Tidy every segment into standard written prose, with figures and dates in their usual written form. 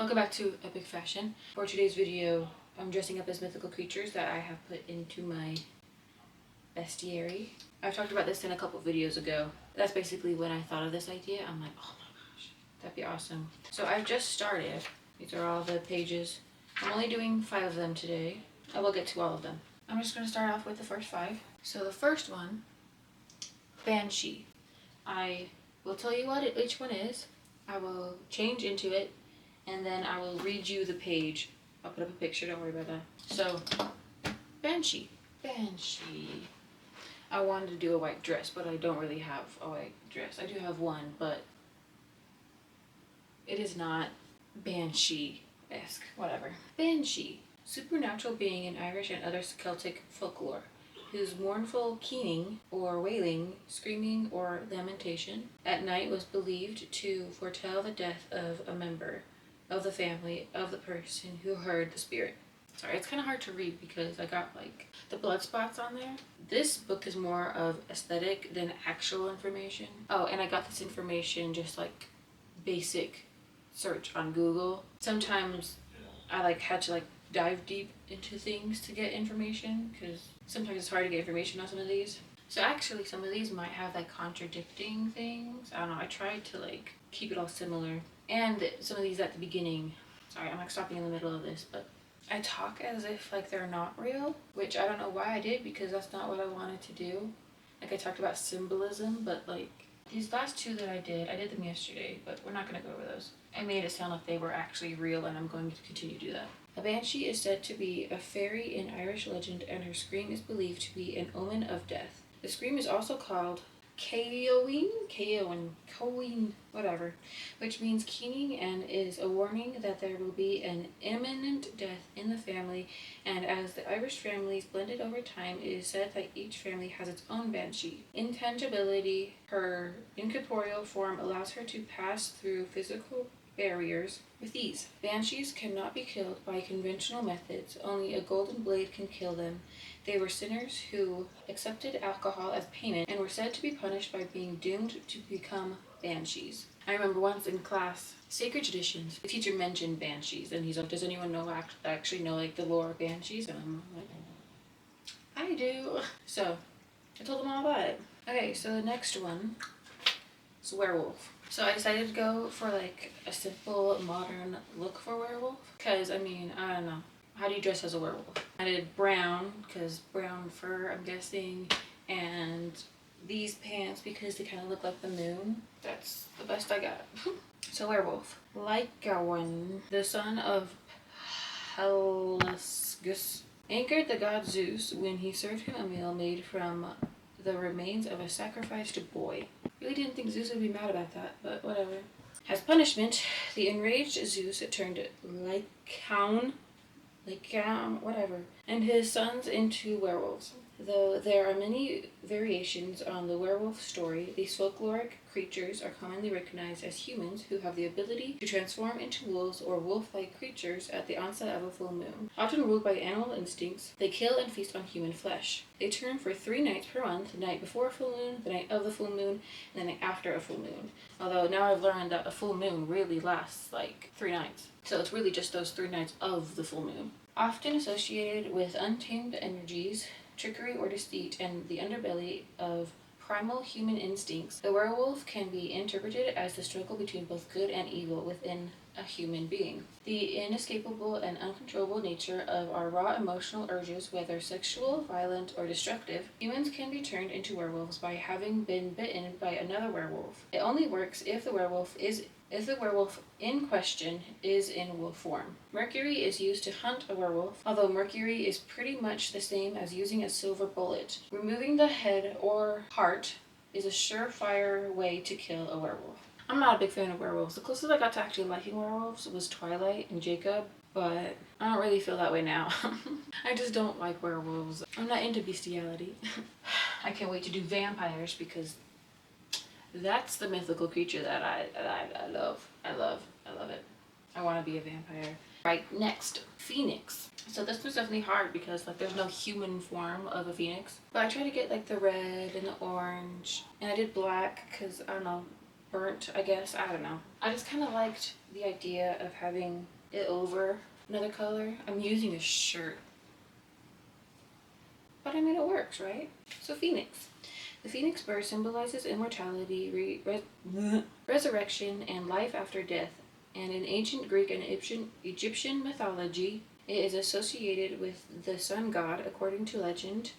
Welcome back to Epic Fashion. For today's video, I'm dressing up as mythical creatures that I have put into my bestiary. I've talked about this in a couple videos ago. That's basically when I thought of this idea. I'm like, oh my gosh, that'd be awesome. So I've just started. These are all the pages. I'm only doing 5 of them today. I will get to all of them. I'm just going to start off with the first 5. So the first one, banshee. I will tell you what each one is. I will change into it, and then I will read you the page. I'll put up a picture, don't worry about that. So, banshee. Banshee. I wanted to do a white dress, but I don't really have a white dress. I do have one, but it is not banshee-esque. Whatever. Banshee. Supernatural being in Irish and other Celtic folklore, whose mournful keening or wailing, screaming or lamentation at night was believed to foretell the death of a member of the family of the person who heard the spirit. Sorry, it's kind of hard to read because I got like the blood spots on there. This book is more of aesthetic than actual information. Oh, and I got this information just like basic search on Google. Sometimes I like had to like dive deep into things to get information because sometimes it's hard to get information on some of these. So actually some of these might have like contradicting things. I don't know, I tried to like keep it all similar. And some of these at the beginning, sorry, I'm like stopping in the middle of this, but I talk as if like they're not real, which I don't know why I did because that's not what I wanted to do. Like I talked about symbolism, but like these last 2 that I did them yesterday, but we're not going to go over those. I made it sound like they were actually real, and I'm going to continue to do that. A banshee is said to be a fairy in Irish legend, and her scream is believed to be an omen of death. The scream is also called Coin, whatever, which means keening and is a warning that there will be an imminent death in the family. And as the Irish families blended over time, it is said that each family has its own banshee. Intangibility, her incorporeal form allows her to pass through physical barriers with ease. Banshees cannot be killed by conventional methods. Only a golden blade can kill them. They were sinners who accepted alcohol as payment and were said to be punished by being doomed to become banshees. I remember once in class, sacred traditions, the teacher mentioned banshees, and he's like, does anyone know actually know like the lore of banshees? And I'm like, I do. So I told them all about it. Okay, so the next one is werewolf. So I decided to go for like a simple modern look for werewolf because I mean, I don't know. How do you dress as a werewolf? I did brown because brown fur, I'm guessing, and these pants because they kind of look like the moon. That's the best I got. So werewolf. Lycaon, the son of Pelasgus, angered the god Zeus when he served him a meal made from the remains of a sacrificed boy. Really didn't think Zeus would be mad about that, but whatever. As punishment, the enraged Zeus turned Lycaon, whatever, and his sons into werewolves. Though there are many variations on the werewolf story, these folkloric creatures are commonly recognized as humans who have the ability to transform into wolves or wolf-like creatures at the onset of a full moon. Often ruled by animal instincts, they kill and feast on human flesh. They turn for 3 nights per month: the night before a full moon, the night of the full moon, and the night after a full moon. Although now I've learned that a full moon really lasts like 3 nights. So it's really just those 3 nights of the full moon. Often associated with untamed energies, trickery or deceit, and the underbelly of primal human instincts, the werewolf can be interpreted as the struggle between both good and evil within a human being. The inescapable and uncontrollable nature of our raw emotional urges, whether sexual, violent, or destructive, humans can be turned into werewolves by having been bitten by another werewolf. It only works if the werewolf in question is in wolf form. Mercury is used to hunt a werewolf, although mercury is pretty much the same as using a silver bullet. Removing the head or heart is a surefire way to kill a werewolf. I'm not a big fan of werewolves. The closest I got to actually liking werewolves was Twilight and Jacob, but I don't really feel that way now. I just don't like werewolves. I'm not into bestiality. I can't wait to do vampires because that's the mythical creature that I love. I love it. I want to be a vampire. Right, next, phoenix. So this was definitely hard because like there's no human form of a phoenix. But I tried to get like the red and the orange. And I did black because, I don't know, burnt, I guess. I don't know. I just kind of liked the idea of having it over another color. I'm using a shirt, but I mean, it works, right? So Phoenix. The phoenix bird symbolizes immortality, resurrection, and life after death. And in ancient Greek and Egyptian mythology, it is associated with the sun god. According to legend,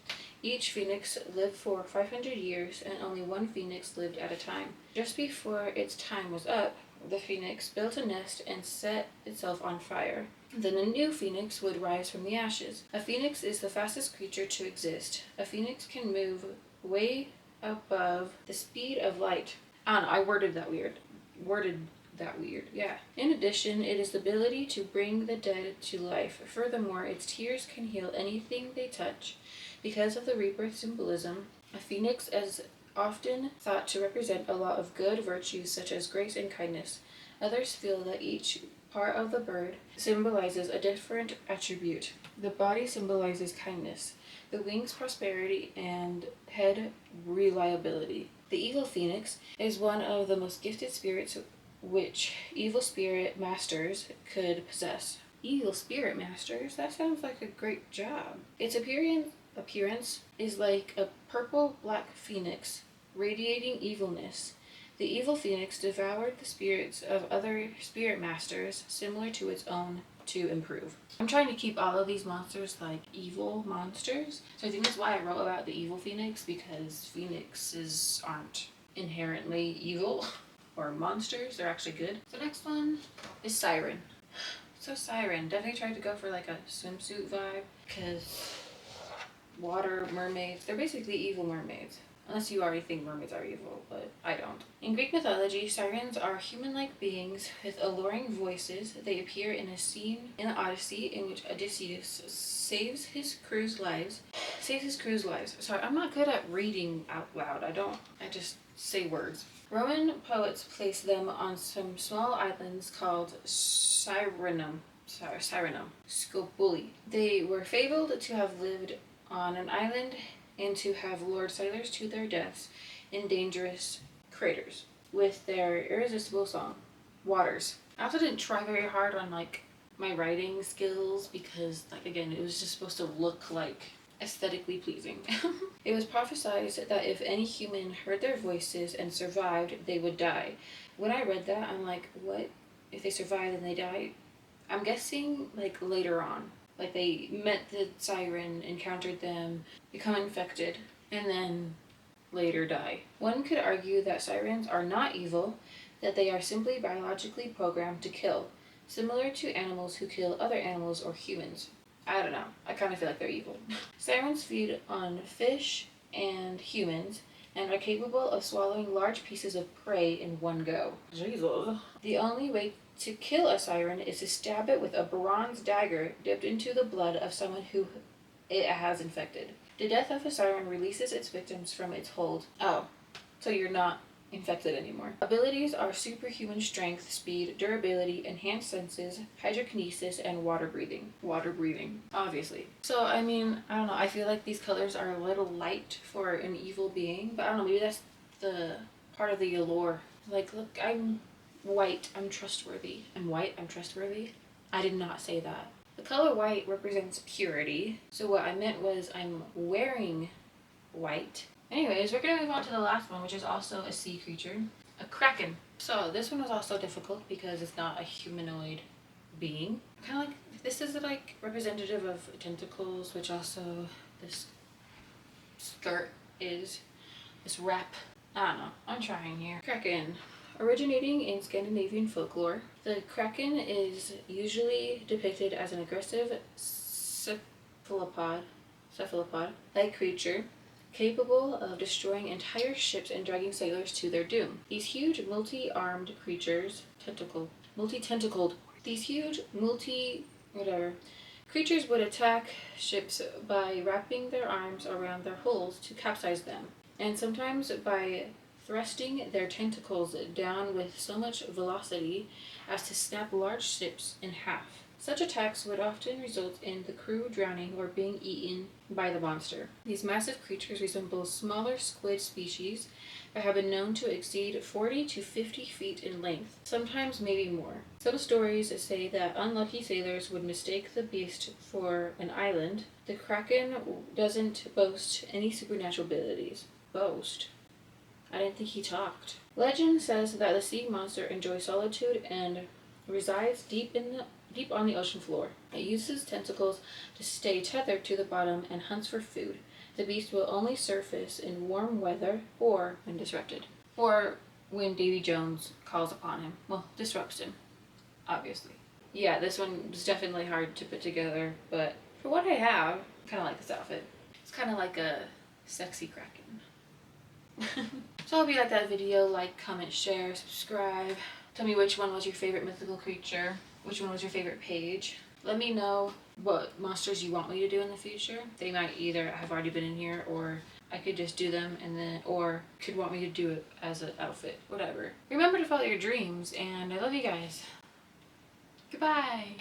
each phoenix lived for 500 years, and only one phoenix lived at a time. Just before its time was up, the phoenix built a nest and set itself on fire. Then a new phoenix would rise from the ashes. A phoenix is the fastest creature to exist. A phoenix can move way above the speed of light. I don't know, I worded that weird. Yeah. In addition, it is the ability to bring the dead to life. Furthermore, its tears can heal anything they touch. Because of the rebirth symbolism, a phoenix is often thought to represent a lot of good virtues such as grace and kindness. Others feel that each part of the bird symbolizes a different attribute. The body symbolizes kindness, the wings prosperity, and head reliability. The evil phoenix is one of the most gifted spirits which evil spirit masters could possess. Evil spirit masters? That sounds like a great job. Its appearance is like a purple-black phoenix, radiating evilness. The evil phoenix devoured the spirits of other spirit masters, similar to its own, to improve. I'm trying to keep all of these monsters like evil monsters, so I think that's why I wrote about the evil phoenix, because phoenixes aren't inherently evil or monsters, they're actually good. The next one is siren. So siren, definitely tried to go for like a swimsuit vibe, because water mermaids, they're basically evil mermaids. Unless you already think mermaids are evil, but I don't. In Greek mythology, sirens are human-like beings with alluring voices. They appear in a scene in the Odyssey in which Odysseus saves his crew's lives. Sorry, I'm not good at reading out loud. I just say words. Roman poets place them on some small islands called Sirenum, Scopuli. They were fabled to have lived on an island and to have lured sailors to their deaths in dangerous craters with their irresistible song, Waters. I also didn't try very hard on like my writing skills because, like, again, it was just supposed to look like aesthetically pleasing. It was prophesied that if any human heard their voices and survived, they would die. When I read that, I'm like, what? If they survive and they die? I'm guessing like later on. Like they met the siren, encountered them, become infected, and then later die. One could argue that sirens are not evil, that they are simply biologically programmed to kill, similar to animals who kill other animals or humans. I don't know. I kind of feel like they're evil. Sirens feed on fish and humans and are capable of swallowing large pieces of prey in one go. Jesus. The only way to kill a siren is to stab it with a bronze dagger dipped into the blood of someone who it has infected. The death of a siren releases its victims from its hold. Oh, so you're not infected anymore. Abilities are superhuman strength, speed, durability, enhanced senses, hydrokinesis, and water breathing. Water breathing, obviously. So, I mean, I don't know. I feel like these colors are a little light for an evil being, but I don't know. Maybe that's the part of the allure. Like, look, I'm white, I'm trustworthy. I'm white, I'm trustworthy. I did not say that. The color white represents purity. So what I meant was I'm wearing white. Anyways, we're going to move on to the last one, which is also a sea creature. A kraken. So this one was also difficult because it's not a humanoid being. Kind of like, this is like representative of tentacles, which also this skirt is. This wrap. I don't know. I'm trying here. Kraken. Originating in Scandinavian folklore, the kraken is usually depicted as an aggressive cephalopod-like creature capable of destroying entire ships and dragging sailors to their doom. These huge multi-armed creatures, creatures would attack ships by wrapping their arms around their hulls to capsize them, and sometimes by thrusting their tentacles down with so much velocity as to snap large ships in half. Such attacks would often result in the crew drowning or being eaten by the monster. These massive creatures resemble smaller squid species have been known to exceed 40 to 50 feet in length, sometimes maybe more. Some stories say that unlucky sailors would mistake the beast for an island. The kraken doesn't boast any supernatural abilities. Boast? I didn't think he talked. Legend says that the sea monster enjoys solitude and resides deep on the ocean floor. It uses tentacles to stay tethered to the bottom and hunts for food. The beast will only surface in warm weather or when disrupted. Or when Davy Jones calls upon him. Well, disrupts him, obviously. Yeah, this one was definitely hard to put together, but for what I have, I kind of like this outfit. It's kind of like a sexy kraken. So I hope you liked that video. Like, comment, share, subscribe. Tell me which one was your favorite mythical creature. Which one was your favorite page. Let me know what monsters you want me to do in the future. They might either have already been in here, or I could just do them and then, or could want me to do it as an outfit, whatever. Remember to follow your dreams, and I love you guys. Goodbye.